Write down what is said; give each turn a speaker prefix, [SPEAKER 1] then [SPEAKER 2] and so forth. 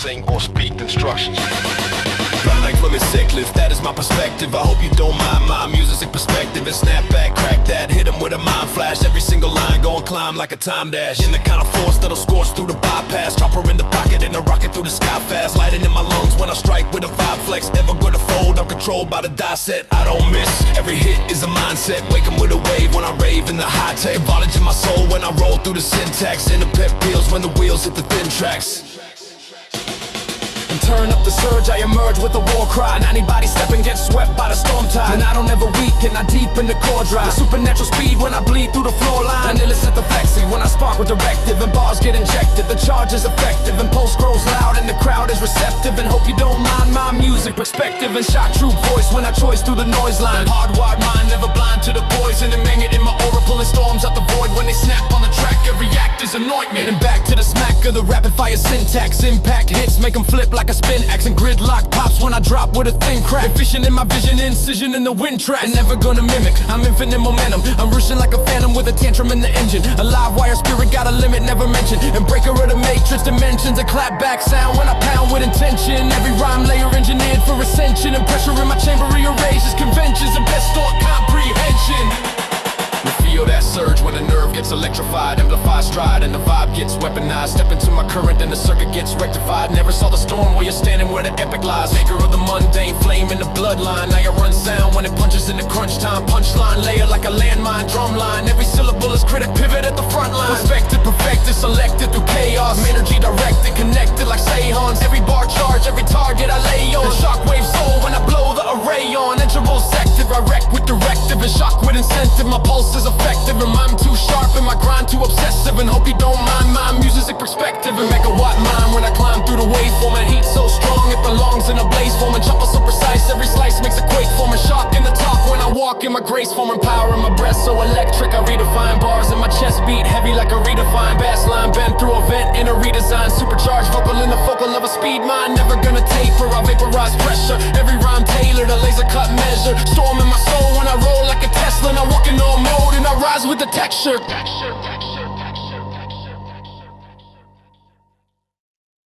[SPEAKER 1] sing or speak instructions. Run like fully sick lift, that is my perspective. I hope you don't mind my music perspective. And snap back, crack that, hit him with a mind flash. Every single line gon' climb like a time dash. In the kind of force that'll scorch through the bypass. Chopper in the pocket and a rocket through the sky fast. Lighting in my lungs when I strike with a vibe flex. Never gonna fold, I'm controlled by the die set. I don't miss, every hit is a mindset. Wake 'em with a wave when I rave in the high tech. Knowledge in my soul when I roll through the syntax. In the pep peels when the wheels hit the thin tracks. Turn up the surge, I emerge with a war cry. And anybody stepping gets swept by the storm tide. And I don't ever weaken, I deep in the core drive. The supernatural speed when I bleed through the floor line. And illicit the flexing when I spark with directive. And bars get injected, the charge is effective. And pulse grows loud and the crowd is receptive. And hope you don't mind my music perspective. And shot true voice when I choice through the noise line. Hardwired mind, never blind to the poison. And mang it in my aura, pulling storms out the void. When they snap on the track, every act is anointment. And back to the smack of the rapid fire syntax. Impact hits, make them flip like a spin axe. And gridlock pops when I drop with a thin crack. Efficient in my vision, incision in the wind track. And never gonna mimic, I'm infinite momentum. I'm rushing like a phantom with a tantrum in the engine. A live wire spirit got a limit, never mentioned. And breaker of the matrix dimensions. A clap back sound when I pound with intention. Every rhyme layer engineered for ascension. And pressure in my chamber rearranges conventions. And best thought comprehension. You feel that surge when the nerve gets electrified. Amplify stride and the vibe gets weaponized. Step into my current and the circuit gets rectified. Never saw the storm while you're standing where the epic lies. Maker of the mundane, flame in the bloodline. Now you run sound when it punches in the crunch time. Punchline layer like a landmine, drumline. Every syllable is critic, pivot at the front line. Perfected, perfected, selected through chaos. Energy directed, connected like Sayhans. Every bar charge, every target I lay on. Shockwave soul when I blow the array on. Interval sective, I wreck with directive. And shock with incentive, my pulse is effective. And I'm too sharp and my grind too obsessive. And hope you don't mind my music perspective. And megawatt mind when I climb through the waveform. And heat so strong it belongs in a blaze form. And chopper so precise, every slice makes a quake form. And shock in the talk when I walk in my grace form. And power in my breath so electric, I redefine bars in my chest beat heavy like a redefined bass line. Bent through a vent in a redesign. Supercharged vocal in the focal of a speed mind. Never gonna taper, I vaporize pressure. Every rhyme tailored, a laser cut measure. Storm in my soul when I roll like a Tesla. And I'm working on mode and I rise with the texture.